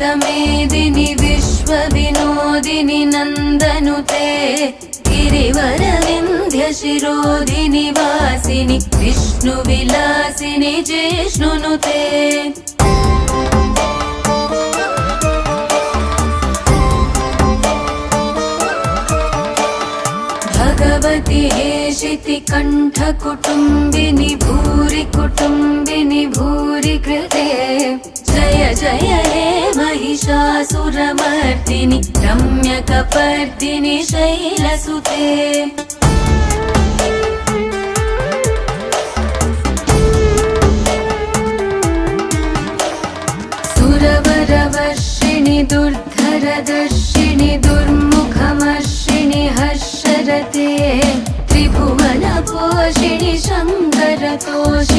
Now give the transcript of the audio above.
विश्वमेदिनि विश्वविनोदिनि नन्दनुते गिरिवरविन्ध्यशिरोधिनि वासिनि विष्णुविलासिनि जिष्णुनुते भगवति हेशिति कण्ठकुटुम्बिनि भूरि कुटुम्बिनि भूरि कृते जय जय हे महिषासुरमर्दिनि रम्यकपर्दिनि शैलसुते सुरवरवर्षिणि दुर्धरदर्शिनि दुर्मुखमर्षिणि हर्षरते त्रिभुवनपोषिणि शङ्करतोषिणि